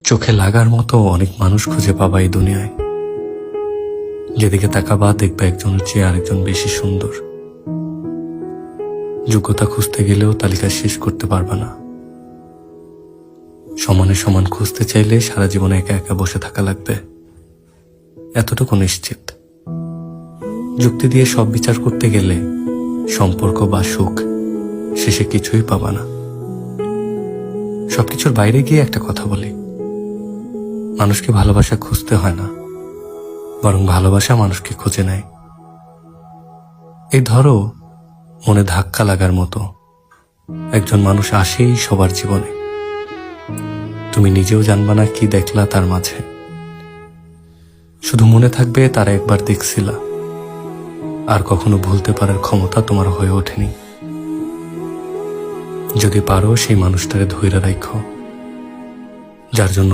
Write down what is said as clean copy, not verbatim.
চোখে লাগার মতো অনেক মানুষ খুঁজে পাবা এই দুনিয়ায়। যেদিকে তাকাবা দেখবা একজনের চেয়ে আরেকজন বেশি সুন্দর। যোগ্যতা খুঁজতে গেলেও তালিকা শেষ করতে পারবা না। সমানে সমান খুঁজতে চাইলে সারা জীবনে একা একা বসে থাকা লাগবে, এতটুকু নিশ্চিত। যুক্তি দিয়ে সব বিচার করতে গেলে সম্পর্ক বা সুখ শেষে কিছুই পাবা না। সবকিছুর বাইরে গিয়ে একটা কথা বলি, মানুষকে ভালোবাসা খুঁজতে হয় না, বরং ভালোবাসা মানুষকে খুঁজে নেয়। এই ধরো, মনে ধাক্কা লাগার মতো একজন মানুষ আসেই সবার জীবনে। তুমি নিজেও জানবা না কি দেখলা তার মাঝে, শুধু মনে থাকবে তারা একবার দেখছিলা, আর কখনো ভুলতে পারার ক্ষমতা তোমার হয়ে ওঠেনি। যদি পারো সেই মানুষটারে ধইরা রাখো, যার জন্য